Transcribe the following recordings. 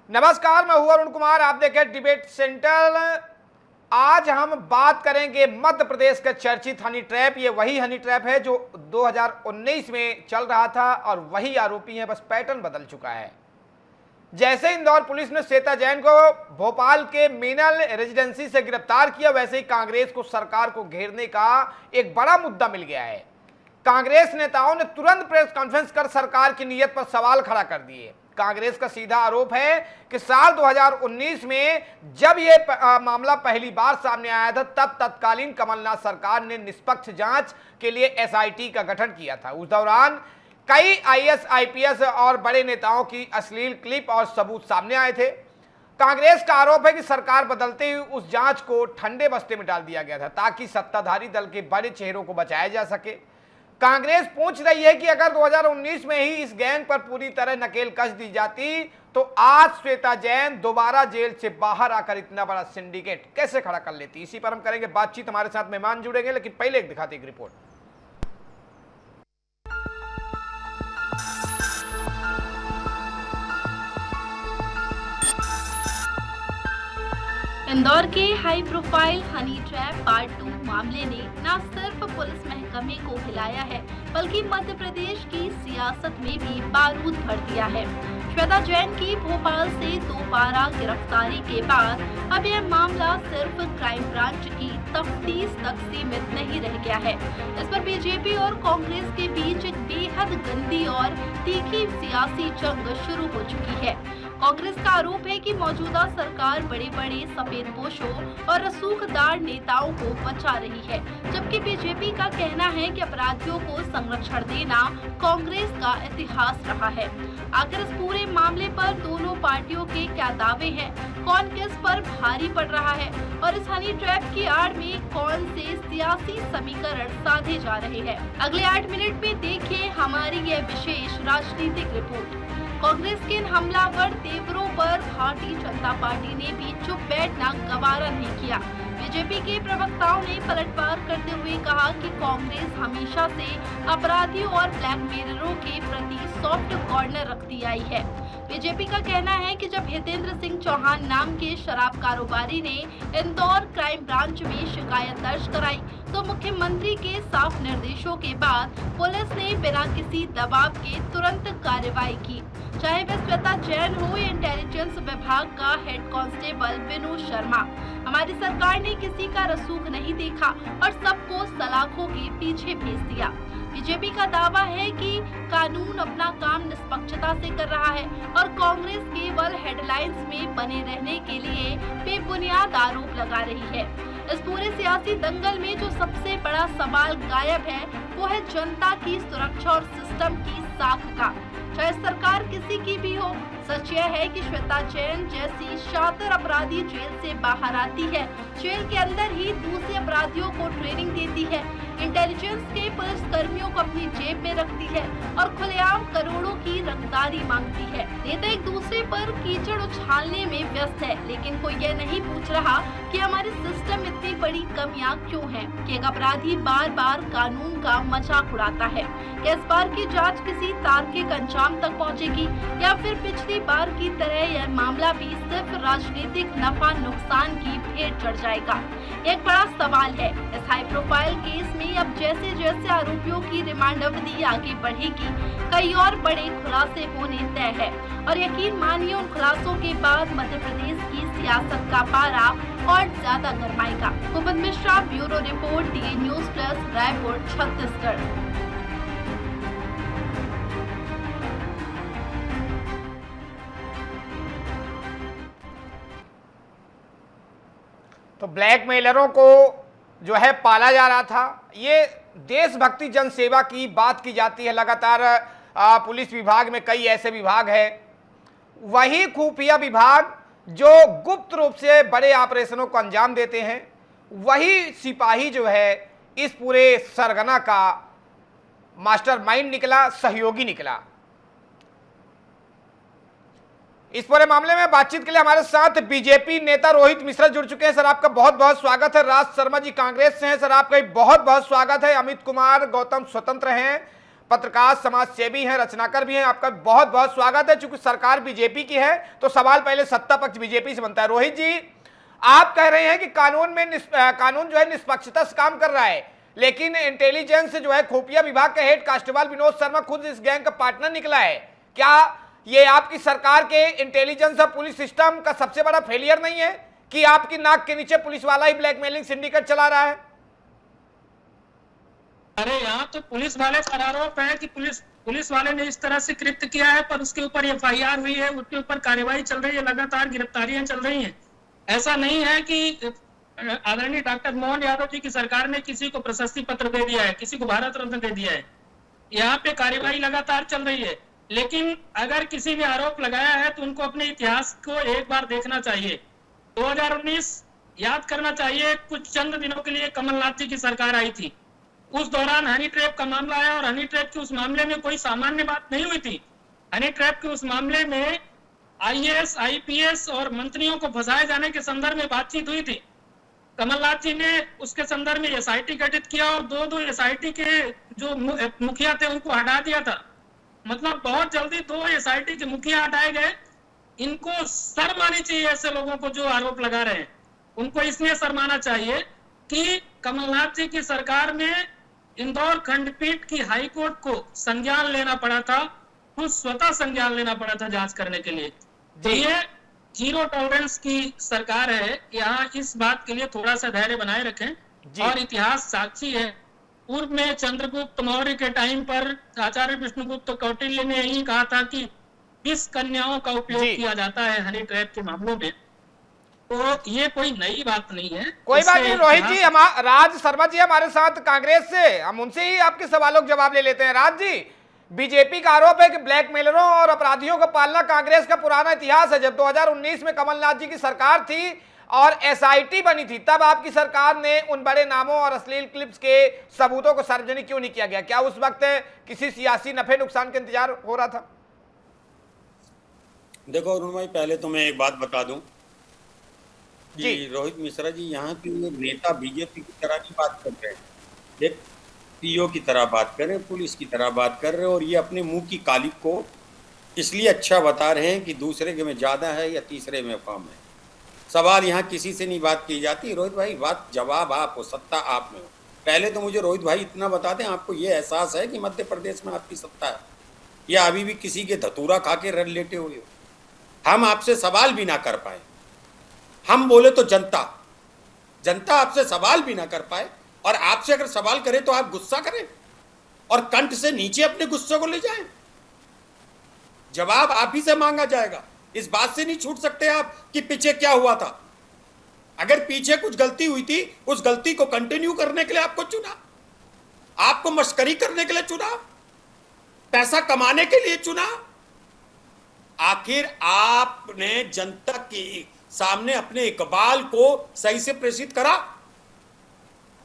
नमस्कार, मैं हूं अरुण कुमार। आप देखें डिबेट सेंटर। आज हम बात करेंगे मध्य प्रदेश का चर्चित हनी ट्रैप। ये वही हनी ट्रैप है जो 2019 में चल रहा था और वही आरोपी है, बस पैटर्न बदल चुका है। जैसे इंदौर पुलिस ने श्वेता जैन को भोपाल के मीनल रेजिडेंसी से गिरफ्तार किया, वैसे ही कांग्रेस को सरकार को घेरने का एक बड़ा मुद्दा मिल गया है। कांग्रेस नेताओं ने तुरंत प्रेस कॉन्फ्रेंस कर सरकार की नीयत पर सवाल खड़ा कर दिए। कांग्रेस का सीधा आरोप है कि साल 2019 में जब यह मामला पहली बार सामने आया था, तब तत्कालीन कमलनाथ सरकार ने निष्पक्ष जांच के लिए एसआईटी का गठन किया था। उस दौरान कई आईएएस, आईपीएस और बड़े नेताओं की अश्लील क्लिप और सबूत सामने आए थे। कांग्रेस का आरोप है कि सरकार बदलते ही उस जांच को ठंडे बस्ते में डाल दिया गया था ताकि सत्ताधारी दल के बड़े चेहरों को बचाया जा सके। कांग्रेस पूछ रही है कि अगर 2019 में ही इस गैंग पर पूरी तरह नकेल कस दी जाती तो आज श्वेता जैन दोबारा जेल से बाहर आकर इतना बड़ा सिंडिकेट कैसे खड़ा कर लेती। इसी पर हम करेंगे बातचीत। हमारे साथ मेहमान जुड़ेंगे, लेकिन पहले एक दिखाते एक रिपोर्ट। इंदौर के high profile honey trap part 2 मामले ने न सिर्फ पुलिस महकमे को हिलाया है, बल्कि मध्य प्रदेश की सियासत में भी बारूद भर दिया है। श्वेता जैन की भोपाल से दोबारा गिरफ्तारी के बाद अब यह मामला सिर्फ क्राइम ब्रांच की तफ्तीश तक सीमित नहीं रह गया है। इस पर बीजेपी और कांग्रेस के बीच एक बेहद गंदी और तीखी सियासी जंग शुरू हो चुकी है। कांग्रेस का आरोप है कि मौजूदा सरकार बड़े बड़े सफेदपोशों और रसूखदार नेताओं को बचा रही है, जबकि बीजेपी का कहना है कि अपराधियों को संरक्षण देना कांग्रेस का इतिहास रहा है। आखिर इस पूरे मामले पर दोनों पार्टियों के क्या दावे हैं, कौन किस पर भारी पड़ रहा है और इस हनी ट्रैप की आड़ में कौन से सियासी समीकरण साधे जा रहे हैं। अगले 8 मिनट में देखिए हमारी यह विशेष राजनीतिक रिपोर्ट। कांग्रेस के इन हमलावर तेवरों पर भारतीय जनता पार्टी ने भी चुप बैठना गवारा नहीं किया। बीजेपी के प्रवक्ताओं ने पलटवार करते हुए कहा कि कांग्रेस हमेशा से अपराधियों और ब्लैकमेलरों के प्रति सॉफ्ट कॉर्नर रखती आई है। बीजेपी का कहना है कि जब हितेंद्र सिंह चौहान नाम के शराब कारोबारी ने इंदौर क्राइम ब्रांच में शिकायत दर्ज कराई, तो मुख्यमंत्री के साफ निर्देशों के बाद पुलिस ने बिना किसी दबाव के तुरंत कार्रवाई की, चाहे वह श्वेता जैन हो या इंटेलिजेंस विभाग का हेड कांस्टेबल विनोद शर्मा। हमारी सरकार ने किसी का रसूख नहीं देखा और सबको सलाखों के पीछे भेज दिया। बीजेपी का दावा है कि कानून अपना काम निष्पक्षता से कर रहा है और कांग्रेस केवल हेडलाइंस में बने रहने के लिए बेबुनियाद आरोप लगा रही है। इस पूरे सियासी दंगल में जो सबसे बड़ा सवाल गायब है, वो है जनता की सुरक्षा और सिस्टम की साख का, चाहे सरकार किसी की भी हो। सच यह है कि श्वेता जैन जैसी शातिर अपराधी जेल से बाहर आती है, जेल के अंदर ही दूसरे अपराधियों को ट्रेनिंग देती है, इंटेलिजेंस के पुलिस कर्मियों को अपनी जेब में रखती है और खुलेआम करोड़ों की रंगदारी मांगती है। नेता एक दूसरे पर कीचड़ उछालने में व्यस्त है, लेकिन कोई यह नहीं पूछ रहा कि हमारे सिस्टम में इतनी बड़ी कमियां क्यों हैं, कि एक अपराधी बार बार कानून का मजाक उड़ाता है। क्या इस बार की जांच किसी तार्किक अंजाम तक पहुंचेगी या फिर पिछली बार की तरह यह मामला भी सिर्फ राजनीतिक नफा नुकसान की भेंट चढ़ जाएगा? एक बड़ा सवाल है। इस हाई प्रोफाइल केस में अब जैसे जैसे आरोपियों की रिमांड अवधि आगे बढ़ेगी, कई और बड़े खुलासे होने तय है और यकीन मानिए उन खुलासों के बाद मध्य प्रदेश की सियासत का पारा और ज्यादा गरमाएगा। Kumud Mishra, bureau report, DA news plus, Raipur, Chhattisgarh. तो ब्लैकमेलरों को जो है पाला जा रहा था। ये देशभक्ति जनसेवा की बात की जाती है लगातार। पुलिस विभाग में कई ऐसे विभाग हैं, वही खुफिया विभाग जो गुप्त रूप से बड़े ऑपरेशनों को अंजाम देते हैं, वही सिपाही जो है इस पूरे सरगना का मास्टरमाइंड निकला, सहयोगी निकला। इस पूरे मामले में बातचीत के लिए हमारे साथ बीजेपी नेता रोहित मिश्रा जुड़ चुके हैं। सर, आपका बहुत बहुत स्वागत है। राज शर्मा जी कांग्रेस से हैं, सर आपका बहुत बहुत स्वागत है। अमित कुमार गौतम स्वतंत्र हैं। पत्रकार, समाज सेवी हैं, रचनाकार भी हैं। आपका बहुत बहुत स्वागत है। चूंकि सरकार बीजेपी की है तो सवाल पहले सत्ता पक्ष बीजेपी से बनता है। रोहित जी, आप कह रहे हैं कि कानून जो है निष्पक्षता से काम कर रहा है, लेकिन इंटेलिजेंस जो है खुफिया विभाग के हेड कांस्टेबल विनोद शर्मा खुद इस गैंग का पार्टनर निकला है। क्या ये आपकी सरकार के इंटेलिजेंस और पुलिस सिस्टम का सबसे बड़ा फेलियर नहीं है कि आपकी नाक के नीचे पुलिस वाला ही ब्लैकमेलिंग सिंडिकेट चला रहा है? अरे यहाँ तो पुलिस वाले पर आरोप है कि पुलिस वाले ने इस तरह से कृत्य किया है, पर उसके ऊपर FIR हुई है, उसके ऊपर कार्रवाई चल रही है, लगातार गिरफ्तारियां चल रही हैं। ऐसा नहीं है कि आदरणीय डॉक्टर मोहन यादव जी की सरकार ने किसी को प्रशस्ति पत्र दे दिया है, किसी को भारत रत्न दे दिया है। यहाँ पे कार्रवाई लगातार चल रही है, लेकिन अगर किसी ने आरोप लगाया है तो उनको अपने इतिहास को एक बार देखना चाहिए। 2019 याद करना चाहिए। कुछ चंद दिनों के लिए कमलनाथ जी की सरकार आई थी, उस दौरान हनी ट्रैप का मामला आया और हनी ट्रैप के उस मामले में कोई सामान्य बात नहीं हुई थी। हनी ट्रैप के उस मामले में IAS, IPS और मंत्रियों को फंसाए जाने के संदर्भ में बातचीत हुई थी। कमलनाथ जी ने उसके संदर्भ में SIT गठित किया और दो SIT के जो मुखिया थे उनको हटा दिया था। मतलब बहुत जल्दी 2 SIT के मुखिया हटाए गए। इनको शर्म आनी चाहिए, ऐसे लोगों को जो आरोप लगा रहे हैं उनको इसलिए शर्माना चाहिए कि कमलनाथ जी की सरकार में इंदौर खंडपीठ की हाईकोर्ट को संज्ञान लेना पड़ा था, खुद स्वतः संज्ञान लेना पड़ा था जांच करने के लिए। तो ये जीरो टॉलरेंस की सरकार है। यहाँ इस बात के लिए थोड़ा सा धैर्य बनाए रखें। और इतिहास साक्षी है, पूर्व में चंद्रगुप्त मौर्य के टाइम पर आचार्य विष्णुगुप्त कौटिल्य ने यही कहा था कि 20 कन्याओं का उपयोग किया जाता है हनी ट्रैप के मामलों में। तो ये कोई नई बात नहीं है। कोई बात नहीं रोहित जी, हम राज शर्मा जी हमारे साथ कांग्रेस से, हम उनसे ही आपके सवालों के जवाब ले लेते हैं। राज जी, बीजेपी का आरोप है कि ब्लैकमेलरों और अपराधियों को पालना कांग्रेस का पुराना इतिहास है। जब 2019 में कमलनाथ जी की सरकार थी और SIT बनी थी, तब आपकी सरकार ने उन बड़े नामों और अश्लील क्लिप्स के सबूतों को सार्वजनिक क्यों नहीं किया गया? क्या उस वक्त किसी सियासी नफे नुकसान का इंतजार हो रहा था? देखो अरुण भाई, पहले तो मैं एक बात बता दूं जी, रोहित मिश्रा जी यहाँ के नेता बीजेपी की तरह की बात कर रहे हैं, एक PO की तरह बात कर रहे हैं, पुलिस की तरह बात कर रहे हैं, और ये अपने मुंह की काली को इसलिए अच्छा बता रहे हैं कि दूसरे के में ज़्यादा है या तीसरे में कम है। सवाल यहाँ किसी से नहीं बात की जाती। रोहित भाई, बात जवाब आप हो, सत्ता आप में हो। पहले तो मुझे रोहित भाई इतना बता दें, आपको ये एहसास है कि मध्य प्रदेश में आपकी सत्ता है या अभी भी किसी के धतूरा खा के रन लेटे हुए हो? हम आपसे सवाल भी ना कर पाए, हम बोले तो जनता आपसे सवाल भी ना कर पाए, और आपसे अगर सवाल करे तो आप गुस्सा करें और कंठ से नीचे अपने गुस्से को ले जाएं। जवाब आप ही से मांगा जाएगा। इस बात से नहीं छूट सकते आप कि पीछे क्या हुआ था। अगर पीछे कुछ गलती हुई थी, उस गलती को कंटिन्यू करने के लिए आपको चुना, आपको मस्करी करने के लिए चुना, पैसा कमाने के लिए चुना। आखिर आपने जनता के सामने अपने इकबाल को सही से प्रेषित करा?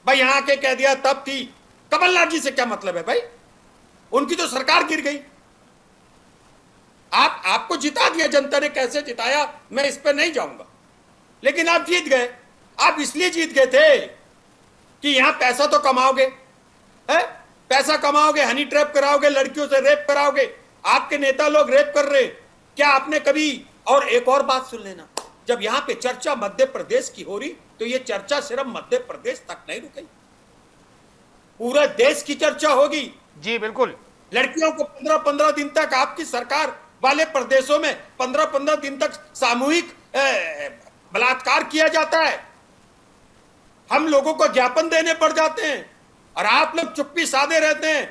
भाई यहाँ आके कह दिया तब थी, कमलनाथ जी से क्या मतलब है भाई? उनकी तो सरकार गिर गई। आपको जिता दिया जनता ने। कैसे जिताया मैं इस पर नहीं जाऊंगा, लेकिन आप जीत गए। आप इसलिए जीत गए थे कि यहां पैसा तो कमाओगे, है? पैसा कमाओगे, हनी ट्रैप कराओगे, लड़कियों से रेप कराओगे। आपके नेता लोग रेप कर रहे। क्या आपने कभी, और एक और बात सुन लेना, जब यहाँ पे चर्चा मध्य प्रदेश की हो रही तो ये चर्चा सिर्फ मध्य प्रदेश तक नहीं रुकी, पूरा देश की चर्चा होगी। जी बिल्कुल। लड़कियों को 15-15 दिन तक आपकी सरकार वाले प्रदेशों में 15-15 दिन तक सामूहिक बलात्कार किया जाता है। हम लोगों को ज्ञापन देने पड़ जाते हैं और आप लोग चुप्पी साधे रहते हैं।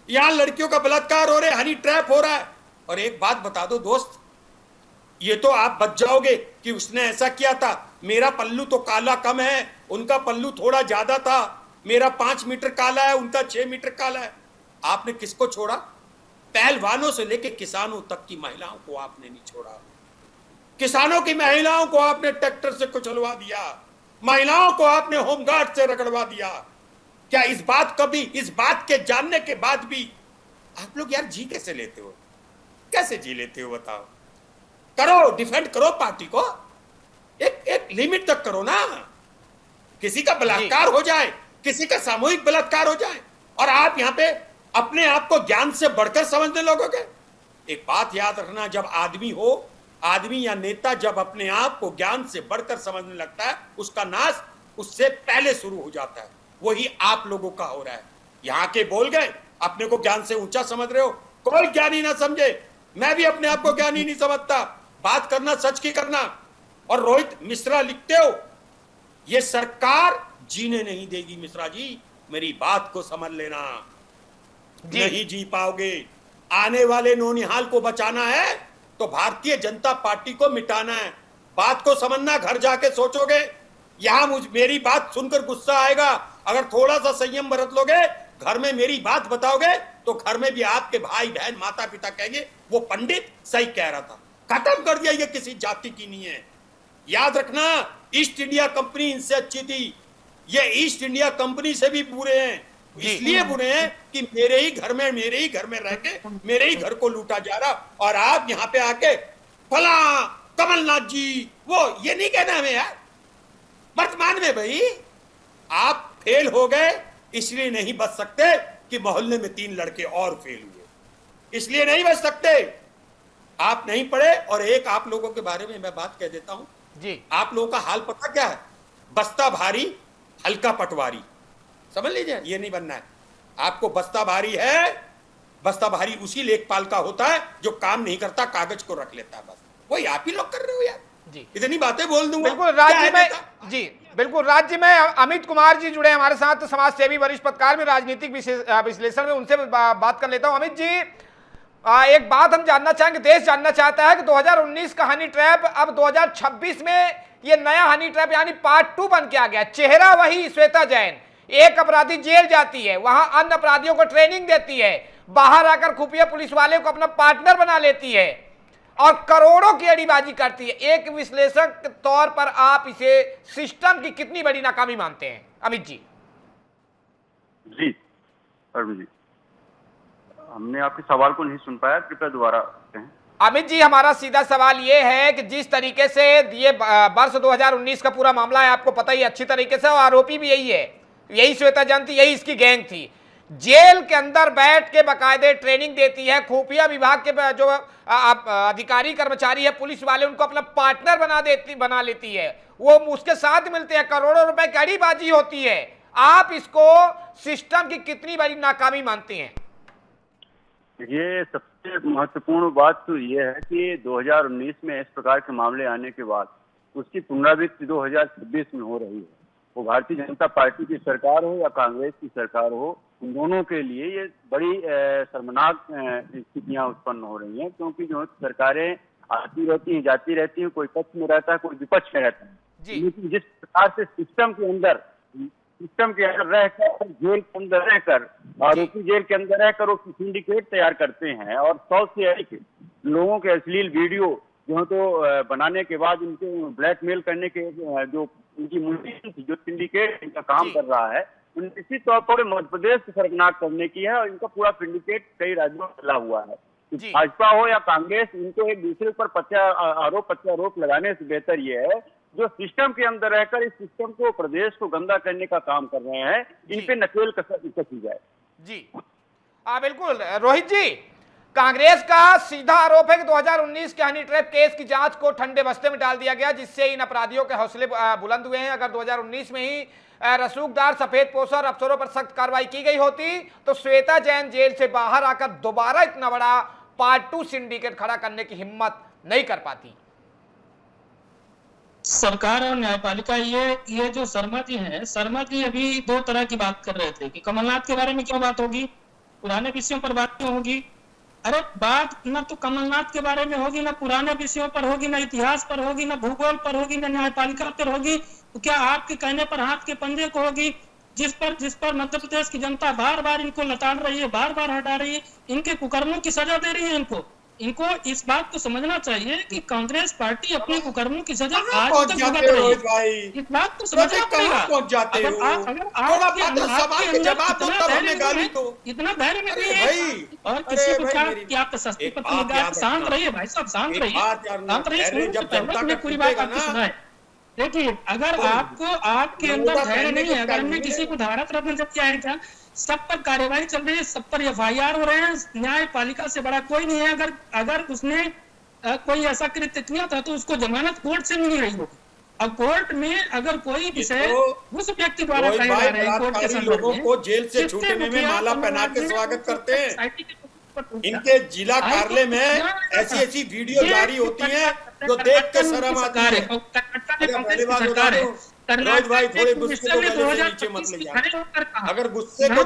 यहां लड़कियों का बलात्कार हो रहा है, हनी ट्रैप हो रहा है। और एक बात बता दो दोस्त, ये तो आप बच जाओगे कि उसने ऐसा किया था, मेरा पल्लू तो काला कम है, उनका पल्लू थोड़ा ज्यादा था, मेरा 5 मीटर काला है, उनका 6 मीटर काला है। आपने किसको छोड़ा? पहलवानों से लेके किसानों तक की महिलाओं को आपने नहीं छोड़ा। किसानों की महिलाओं को आपने ट्रैक्टर से कुचलवा दिया, महिलाओं को आपने होमगार्ड से रगड़वा दिया। क्या इस बात के जानने के बाद भी आप लोग यार जी कैसे लेते हो? कैसे जी लेते हो बताओ? करो, डिफेंड करो पार्टी को, एक लिमिट तक करो ना। किसी का बलात्कार हो जाए, किसी का सामूहिक बलात्कार हो जाए और आप यहाँ पे अपने आप को ज्ञान से बढ़कर समझने लगोगे? एक बात याद रखना, जब आदमी या नेता जब अपने आप को ज्ञान से बढ़कर समझने लगता है, उसका नाश उससे पहले शुरू हो जाता है। वही आप लोगों का हो रहा है। यहाँ के बोल गए, अपने को ज्ञान से ऊंचा समझ रहे हो। कोई ज्ञानी ना समझे, मैं भी अपने आप को ज्ञानी नहीं समझता। बात करना सच की करना। और रोहित मिश्रा लिखते हो, ये सरकार जीने नहीं देगी। मिश्रा जी, मेरी बात को समझ लेना, नहीं जी पाओगे। आने वाले नौनिहाल को बचाना है तो भारतीय जनता पार्टी को मिटाना है। बात को समझना, घर जाके सोचोगे। यहां मेरी बात सुनकर गुस्सा आएगा, अगर थोड़ा सा संयम बरत लोगे, घर में मेरी बात बताओगे, तो घर में भी आपके भाई बहन माता पिता कहेंगे वो पंडित सही कह रहा था। खत्म कर दिया, ये किसी जाति की नहीं है। याद रखना, ईस्ट इंडिया कंपनी इनसे अच्छी थी। ये ईस्ट इंडिया कंपनी से भी बुरे हैं। इसलिए बुरे हैं कि मेरे ही घर में रह के मेरे ही घर को लूटा जा रहा, और आप यहाँ पे आके फला कमलनाथ जी वो ये नहीं कहना हमें यार। वर्तमान में भाई आप फेल हो गए, इसलिए नहीं बच सकते कि मोहल्ले में 3 लड़के और फेल हुए, इसलिए नहीं बच सकते। आप नहीं पढ़े। और एक आप लोगों के बारे में मैं बात कह देता हूं जी। आप लोगों का हाल पता क्या है? बस्ता भारी हल्का पटवारी, समझ लीजिए। ये नहीं बनना है आपको। बस्ता भारी है, बस्ता भारी उसी लेखपाल का होता है जो काम नहीं करता, कागज को रख लेता है। बस वही आप ही लोग कर रहे हो यार जी। इतनी बातें बोल दूंगा। बिल्कुल राज्य में जी, बिल्कुल राज्य में अमित कुमार जी जुड़े हमारे साथ, समाज सेवी वरिष्ठ पत्रकार में, राजनीतिक विश्लेषण में, उनसे बात कर लेता हूं। अमित जी, एक बात हम जानना चाहेंगे, देश जानना चाहता है कि 2019 का हनी ट्रैप अब 2026 में ये नया हनी ट्रैप यानी पार्ट 2 बन के आ गया। चेहरा वही श्वेता जैन, एक अपराधी जेल जाती है, वहां अन्य अपराधियों को ट्रेनिंग देती है, बाहर आकर खुफिया पुलिस वाले को अपना पार्टनर बना लेती है और करोड़ों की अड़ीबाजी करती है। एक विश्लेषक के तौर पर आप इसे सिस्टम की कितनी बड़ी नाकामी मानते हैं अमित जी? जी अरविंद जी, हमने आपके सवाल को नहीं सुन पाया, कृपया दोबारा कहें। अमित जी, हमारा सीधा सवाल यह है कि जिस तरीके से ये वर्ष 2019 का पूरा मामला है, आपको पता ही अच्छी तरीके से, और आरोपी भी यही है, यही श्वेता जैन थी, यही इसकी गैंग थी। जेल के अंदर बैठ के बाकायदे ट्रेनिंग देती है, खुफिया विभाग के जो अधिकारी कर्मचारी है, पुलिस वाले, उनको अपना पार्टनर बना लेती है, वो उसके साथ मिलते हैं, करोड़ों रुपए की अड़ीबाजी होती है। आप इसको सिस्टम की कितनी बड़ी नाकामी मानते हैं? ये सबसे महत्वपूर्ण बात तो ये है कि 2019 में इस प्रकार के मामले आने के बाद उसकी पुनरावृत्ति 2026 में हो रही है। वो भारतीय जनता पार्टी की सरकार हो या कांग्रेस की सरकार हो, उन दोनों के लिए ये बड़ी शर्मनाक स्थितियां उत्पन्न हो रही हैं, क्योंकि जो सरकारें आती रहती हैं, जाती रहती हैं, कोई पक्ष में रहता है, कोई विपक्ष में रहता है। लेकिन जिस प्रकार से सिस्टम के अंदर रहकर, जेल के अंदर रहकर, आरोपी जेल के अंदर रहकर वो सिंडिकेट तैयार करते हैं और 100 से अधिक लोगों के अश्लील वीडियो जो तो बनाने के बाद उनके ब्लैकमेल करने के जो उनकी मुनीम थी, जो सिंडिकेट इनका काम कर रहा है, निश्चित तौर पर मध्य प्रदेश को शर्मनाक करने की है। और इनका पूरा सिंडिकेट कई राज्यों में फैला हुआ है। भाजपा हो या कांग्रेस, इनको एक दूसरे पर प्रत्यारोप लगाने से बेहतर ये है जो सिस्टम के अंदर रहकर इस सिस्टम को, प्रदेश को गंदा करने का काम कर रहे हैं, इन पे नकेल कसी जाए। जी बिल्कुल। रोहित जी, कांग्रेस का सीधा आरोप है कि 2019 के हनी ट्रैप केस की जांच को ठंडे बस्ते में डाल दिया गया, जिससे इन अपराधियों के हौसले बुलंद हुए हैं। अगर 2019 में ही रसूखदार, सफेद पोशर अफसरों पर सख्त कार्रवाई की गई होती तो श्वेता जैन जेल से बाहर आकर दोबारा इतना बड़ा पार्ट 2 सिंडिकेट खड़ा करने की हिम्मत नहीं कर पाती। सरकार और न्यायपालिका, ये जो शर्मा जी हैं, शर्मा जी अभी 2 तरह की बात कर रहे थे कि कमलनाथ के बारे में क्यों बात होगी, पुराने विषयों पर बात क्यों होगी। अरे बात न तो कमलनाथ के बारे में होगी, ना पुराने विषयों पर होगी, ना इतिहास पर होगी, ना भूगोल पर होगी, ना न्यायपालिका पर होगी, तो क्या आपके कहने पर हाथ के पंजे को होगी, जिस पर मध्य प्रदेश की जनता बार बार इनको लताड़ रही है, बार बार हटा रही है, इनके कुकर्मों की सजा दे रही है। इनको इस बात को समझना चाहिए कि कांग्रेस पार्टी अपने कुकर्मों की सजा आज तक भुगत रही है। इस बात को समझना पड़ेगा। इतना धैर्य में भी है और किसी प्रकार की आप सस्ती पत्नी, शांत रहिए भाई साहब, शांत रहिए, पूरी बात आपकी सुनाए। देखिए, अगर आपको आपके अंदर धैर्य नहीं है, अगर हमने किसी को भारत रत्न जब जाहिर किया, सब पर कार्यवाही चल रही है, सब पर FIR हो रहे हैं, न्यायपालिका से बड़ा कोई नहीं है। अगर उसने कोई ऐसा कृत्य किया था तो उसको जमानत कोर्ट से मिल रही होगी। अब कोर्ट में अगर कोई विषय उस व्यक्ति द्वारा कहे जा रहे हैं, कोर्ट के संदर्भ लोगों में, को जेल से छूटने में माला पहना के स्वागत करते हैं। इनके जिला कार्यालय में ऐसी वीडियो जारी होती है जो देख के शर्म आती है। पहली बात बता दूं, रोहित भाई थोड़े गुस्से को गले से नीचे मत ले जाओ। अगर गुस्से को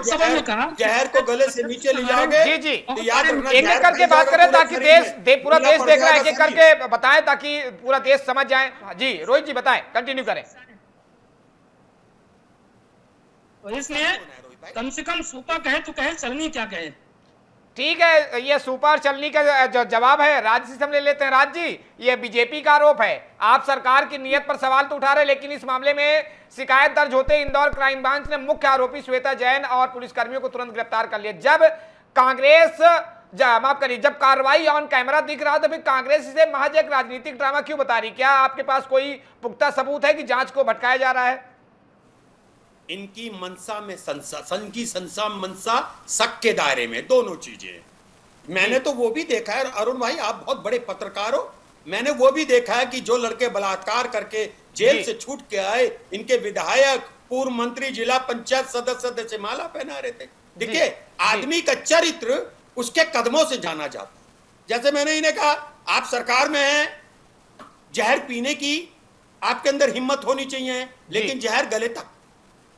जहर को गले से नीचे ले जाओगे जी जी तो याद रखना, एक एक करके बात करें ताकि पूरा देश देख रहा है, एक एक करके बताएं ताकि पूरा देश समझ जाए। जी रोहित जी बताएं, कंटिन्यू करें। तो इसलिए कम से कम सूपा कहे तो कहे, चलनी क्या कहे। ठीक है, ये सुपर चलनी का जो जवाब है राज से हम ले लेते हैं। राज जी, ये बीजेपी का आरोप है, आप सरकार की नीयत पर सवाल तो उठा रहे, लेकिन इस मामले में शिकायत दर्ज होते इंदौर क्राइम ब्रांच ने मुख्य आरोपी श्वेता जैन और पुलिसकर्मियों को तुरंत गिरफ्तार कर लिया। जब कांग्रेस माफ करिए, जब कार्रवाई ऑन कैमरा दिख रहा तो फिर कांग्रेस इसे महज एक राजनीतिक ड्रामा क्यों बता रही? क्या आपके पास कोई पुख्ता सबूत है कि जांच को भटकाया जा रहा है? इनकी मनसा में संसा मनसा शक के दायरे में दोनों चीजें। मैंने तो वो भी देखा है, अरुण भाई आप बहुत बड़े पत्रकार हो, मैंने वो भी देखा है कि जो लड़के बलात्कार करके जेल से छूट के आए, इनके विधायक, पूर्व मंत्री, जिला पंचायत सदस्य से माला पहना रहे थे। देखिए, आदमी का चरित्र उसके कदमों से जाना जाता है। जैसे मैंने इन्हें कहा, आप सरकार में हैं, जहर पीने की आपके अंदर हिम्मत होनी चाहिए, लेकिन जहर गले तक,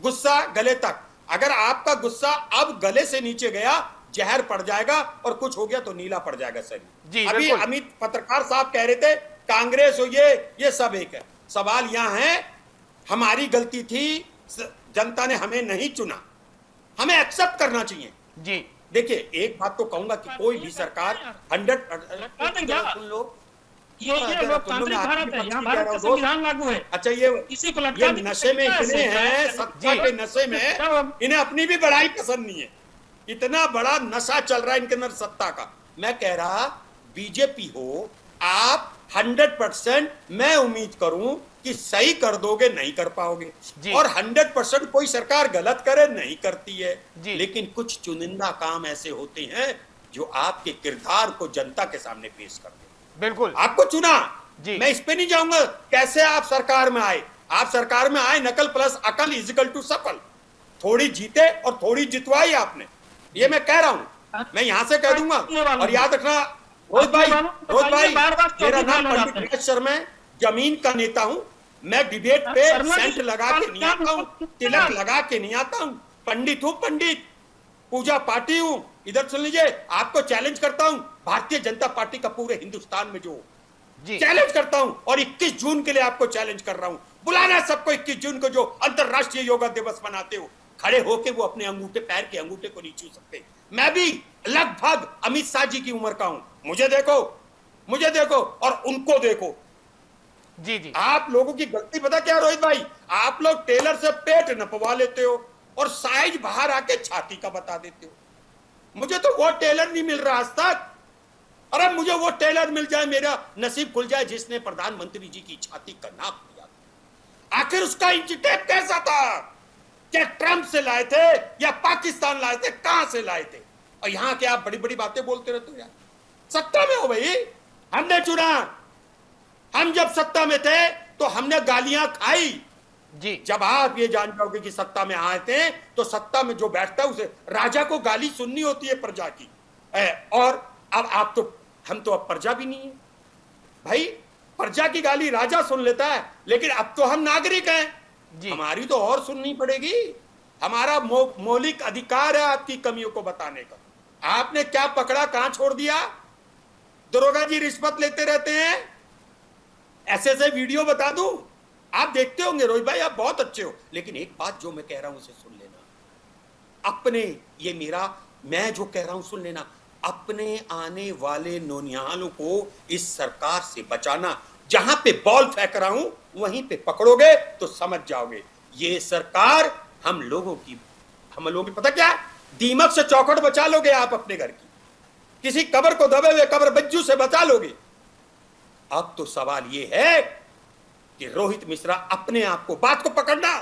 गुस्सा गले तक। अगर आपका गुस्सा अब गले से नीचे गया, जहर पड़ जाएगा और कुछ हो गया तो नीला पड़ जाएगा शरीर। अभी अमित पत्रकार साहब कह रहे थे कांग्रेस हो ये सब एक है। सवाल यहां है, हमारी गलती थी, जनता ने हमें नहीं चुना, हमें एक्सेप्ट करना चाहिए। जी देखिए, एक बात तो कहूंगा कि कोई भी सरकार 100 सुन लो, ये लोकतांत्रिक भारत है, यहाँ भारत का संविधान लागू है। अच्छा, ये किसी को ये नशे में इतने हैं, सत्ता के नशे में इन्हें अपनी भी बड़ाई पसंद नहीं है। इतना बड़ा नशा चल रहा है इनके अंदर सत्ता का। मैं कह रहा, बीजेपी हो आप 100%, मैं उम्मीद करूं कि सही कर दोगे, नहीं कर पाओगे। और 100% कोई सरकार गलत करे, नहीं करती है, लेकिन कुछ चुनिंदा काम ऐसे होते हैं जो आपके किरदार को जनता के सामने पेश कर दे। बिल्कुल, आपको चुना, मैं इस पे नहीं जाऊंगा कैसे आप सरकार में आए। आप सरकार में आए, नकल प्लस अकल इक्वल टू सफल। थोड़ी जीते और थोड़ी जितवाई आपने, ये मैं कह रहा हूं, मैं यहां से कह दूंगा। और याद रखना रोहित भाई, मेरा नाम पंडित राज शर्मा है, जमीन का नेता हूं मैं। डिबेट पे सेंट लगा के नहीं आता हूं, तिलक लगा के नहीं आता हूं। पंडित हूं, पंडित, पूजा पाठी हूं। इधर सुन लीजिए, आपको चैलेंज करता हूं, भारतीय जनता पार्टी का पूरे हिंदुस्तान में जो चैलेंज करता हूं, और 21 जून के लिए आपको चैलेंज कर रहा हूं। बुलाना सबको 21 जून को, जो अंतरराष्ट्रीय योगा दिवस मनाते हो, खड़े होके वो अपने अंगूठे, पैर के अंगूठे को नहीं छू सकते। मैं भी लगभग अमित शाह जी की उम्र का हूं। मुझे देखो और उनको देखो। जी आप लोगों की गलती पता क्या रोहित भाई, आप लोग टेलर से पेट नपवा लेते हो और साइज बाहर आके छाती का बता देते हो। मुझे तो वो टेलर नहीं मिल रहा आज तक। अरे मुझे वो टेलर मिल जाए, मेरा नसीब खुल जाए, जिसने प्रधानमंत्री जी की छाती का नाप लिया। आखिर उसका इंच टेप कैसा था? क्या ट्रंप से लाए थे या पाकिस्तान लाए थे? कहां से लाए थे? और यहां के आप बड़ी बड़ी बातें बोलते रहते हो यार। सत्ता में हो भाई, हमने चुना। हम जब सत्ता में थे तो हमने गालियां खाई। जब आप ये जान पाओगे कि सत्ता में आए थे, तो सत्ता में जो बैठता है उसे, राजा को गाली सुननी होती है प्रजा की। और अब हम तो अब प्रजा भी नहीं है भाई। प्रजा की गाली राजा सुन लेता है, लेकिन अब तो हम नागरिक हैं, हमारी तो और सुननी पड़ेगी। हमारा मौलिक अधिकार है आपकी कमियों को बताने का। आपने क्या पकड़ा, कहां छोड़ दिया? दरोगा जी रिश्वत लेते रहते हैं, ऐसे वीडियो बता दूं, आप देखते होंगे रोहित भाई, आप बहुत अच्छे हो। लेकिन एक बात जो मैं कह रहा हूं उसे सुन लेना। मैं जो कह रहा हूं सुन लेना। अपने आने वाले नौनिहालों को इस सरकार से बचाना। जहां पे बॉल फेंक रहा हूं वहीं पे पकड़ोगे तो समझ जाओगे, ये सरकार हम लोगों की पता क्या, दीमक से चौखट बचा लोगे आप अपने घर की। किसी कब्र को दबे हुए कब्र बज्जू से बचा लोगे। अब तो सवाल ये है कि रोहित मिश्रा अपने आप को, बात को पकड़ना,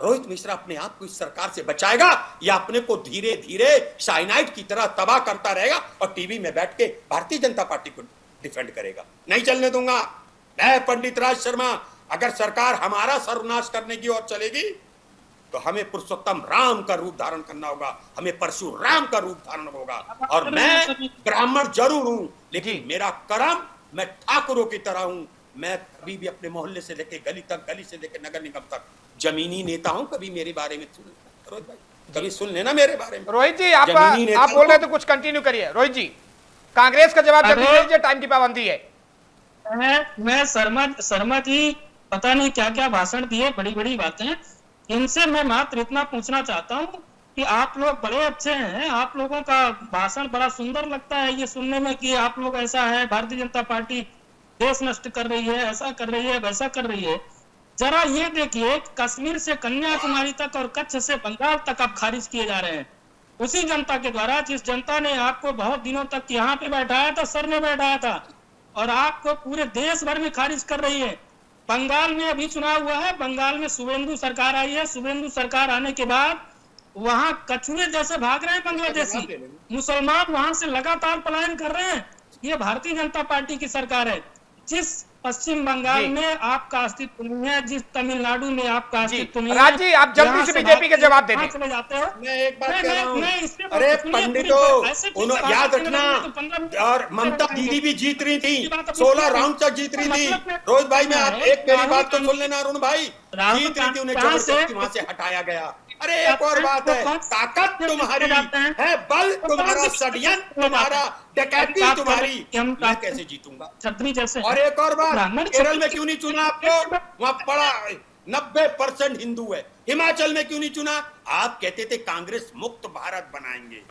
रोहित मिश्रा अपने आप को इस सरकार से बचाएगा या अपने को धीरे धीरे साइनाइड की तरह तबाह करता रहेगा और टीवी में बैठ के भारतीय जनता पार्टी को डिफेंड करेगा? नहीं चलने दूंगा मैं। पंडित राज शर्मा, अगर सरकार हमारा सर्वनाश करने की ओर चलेगी तो हमें पुरुषोत्तम राम का रूप धारण करना होगा, हमें परशुराम का रूप धारण होगा। और मैं ब्राह्मण जरूर हूं, लेकिन मेरा कर्म, मैं ठाकुरों की तरह हूं। मैं कभी भी अपने मोहल्ले से लेके गली तक, गली से लेके नगर निगम तक जमीनी नेता हूं। कभी मेरे बारे में सुन, रोहित भाई, कभी सुन लेना मेरे बारे में। रोहित जी, आप बोल रहे तो कुछ कंटिन्यू करिए। रोहित जी, कांग्रेस का जवाब जल्दी दीजिए, टाइम की पाबंदी है। मैं शर्मा जी पता नहीं क्या क्या भाषण दिए, बड़ी बड़ी बातें। इनसे मैं मात्र इतना पूछना चाहता हूँ कि आप लोग बड़े अच्छे हैं, आप लोगों का भाषण बड़ा सुंदर लगता है ये सुनने में कि आप लोग ऐसा है, भारतीय जनता पार्टी देश नष्ट कर रही है, ऐसा कर रही है, वैसा कर रही है। जरा ये देखिए, कश्मीर से कन्याकुमारी तक और कच्छ से बंगाल तक आप खारिज किए जा रहे हैं उसी जनता के द्वारा, जिस जनता ने आपको बहुत दिनों तक यहाँ पे बैठाया था, सर में बैठाया था, और आपको पूरे देश भर में खारिज कर रही है। बंगाल में अभी चुनाव हुआ है, बंगाल में शुभेंदु सरकार आई है। शुभेंदु सरकार आने के बाद वहां कछुए जैसे भाग रहे हैं बांग्लादेशी मुसलमान, वहां से लगातार पलायन कर रहे हैं। ये भारतीय जनता पार्टी की सरकार है। जिस पश्चिम बंगाल में आपका अस्तित्व नहीं है, जिस तमिलनाडु में आपका अस्तित्व नहीं है, राज जी आप जल्दी से बीजेपी के जवाब दे दें। चले जाते हो। मैं एक बात कह रहा हूं, अरे पंडितों, याद रखना, और ममता दीदी भी जीत रही थी, 16 राउंड तक जीत रही थी। रोहित भाई, मैं आप एक मेरी बात तो सुन लेना, अरुण भाई, जीत रही थी, उन्हें जबरदस्ती वहां से हटाया गया। अरे एक और बात है, ताकत तुम्हारी है, बल तुम्हारा, षड्यंत्र तुम्हारा, डकैती तुम्हारी, मैं कैसे जीतूंगा? छतरी जैसे। और एक और बात, केरल में क्यों नहीं चुना आपको? वहां बड़ा 90% हिंदू है। हिमाचल में क्यों नहीं चुना? आप कहते थे कांग्रेस मुक्त भारत बनाएंगे।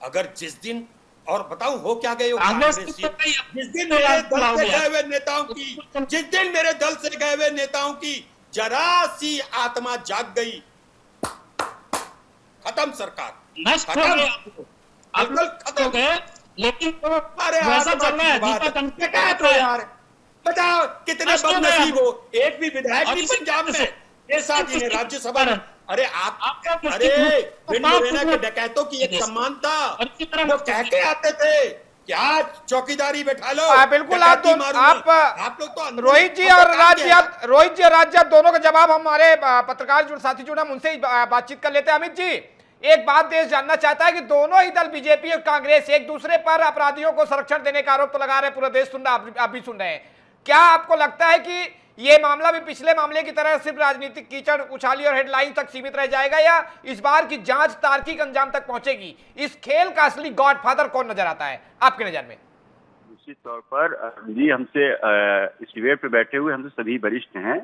अगर जिस दिन, और बताऊं हो क्या गए हो कांग्रेस, जिस दिन मेरे दल से गए हुए नेताओं की, जिस दिन मेरे दल से गए हुए नेताओं की जरा सी आत्मा जाग गई, खत्म सरकार, नष्ट हो गए, खत्म हो गए। लेकिन अरे वैसा चलना है यार, बताओ कितने बदनसीब हो, एक भी विधायक नहीं पंजाब में, ये साथ ही राज्यसभा में। अरे आप, अरे मुरैना के डकैतों की एक सम्मान था, वो कह के आते थे क्या चौकीदारी बैठा लो। बिल्कुल, आप लोग तो रोहित जी और राज जी दोनों का जवाब हमारे पत्रकार साथी जुड़े, हम उनसे बातचीत कर लेते हैं। अमित जी, एक बात देश जानना चाहता है कि दोनों ही दल, बीजेपी और कांग्रेस, एक दूसरे पर अपराधियों को संरक्षण देने का आरोप तो लगा रहे, पूरा देश सुन रहा, आप भी सुन रहे हैं। क्या आपको लगता है कि ये मामला भी पिछले मामले की तरह सिर्फ राजनीतिक कीचड़ उछाली और हेडलाइन तक सीमित रह जाएगा, या इस बार की जांच तार्किक अंजाम तक पहुंचेगी? इस खेल का असली गॉडफादर कौन नजर आता है आपकी नजर में? निश्चित तौर पर जी, हमसे इस डिबेट पे बैठे हुए हम तो सभी वरिष्ठ हैं,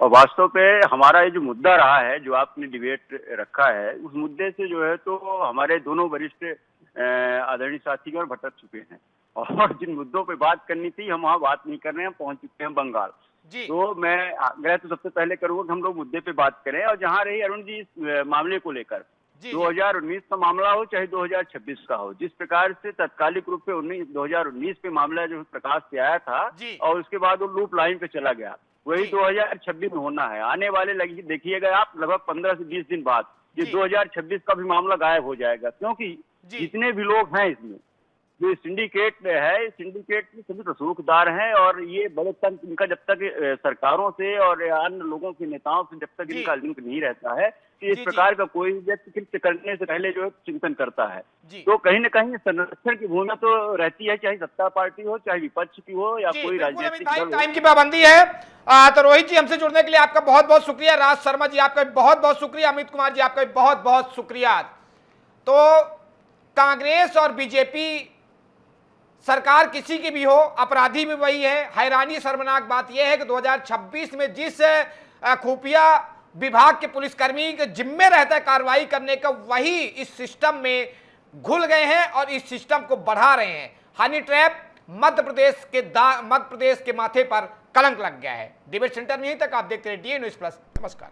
और वास्तव पे हमारा ये जो मुद्दा रहा है, जो आपने डिबेट रखा है, उस मुद्दे से जो है तो हमारे दोनों वरिष्ठ आदरणीय साथी और भटक चुके हैं, और जिन मुद्दों पे बात करनी थी हम वहाँ बात नहीं कर रहे हैं, पहुंच चुके हैं बंगाल। तो मैं आग्रह तो सबसे पहले करूंगा कि हम लोग मुद्दे पे बात करें, और जहाँ रही अरुण जी इस मामले को लेकर, 2019 का मामला हो चाहे 2026 का हो, जिस प्रकार से तत्कालिक रूप से 2019 पे मामला जो प्रकाश से आया था और उसके बाद वो लूप लाइन पे चला गया, वही 2026 में होना है। आने वाले देखिएगा आप, लगभग 15 से 20 दिन बाद ये 2026 का भी मामला गायब हो जाएगा, क्योंकि जितने भी लोग हैं इसमें, जो सिंडिकेट है, सिंडिकेट में सभी रसूखदार हैं, और ये बड़े तंत्र, इनका जब तक सरकारों से और अन्य लोगों के नेताओं से जब तक इनका लिंक नहीं रहता है, कि इस प्रकार का कोई व्यक्ति कृत्य करने से पहले जो है चिंतन करता है, तो कहीं न कहीं संरक्षण की भूमिका तो रहती है, चाहे सत्ता पार्टी हो, चाहे विपक्ष की हो, या कोई राजनीतिक दल हो। टाइम की पाबंदी है। तो रोहित जी, हमसे जुड़ने के लिए आपका बहुत बहुत शुक्रिया। राज शर्मा जी, आपका बहुत बहुत शुक्रिया। अमित कुमार जी, आपका बहुत बहुत शुक्रिया। तो कांग्रेस और बीजेपी सरकार किसी की भी हो, अपराधी भी वही है। हैरानी शर्मनाक बात यह है कि 2026 में जिस खुफिया विभाग के पुलिसकर्मी के जिम्मे रहता है कार्रवाई करने का, वही इस सिस्टम में घुल गए हैं और इस सिस्टम को बढ़ा रहे हैं। हनी ट्रैप मध्य प्रदेश के माथे पर कलंक लग गया है। डिबेट सेंटर में यहीं तक, आप देखते रहिए DA News Plus। नमस्कार।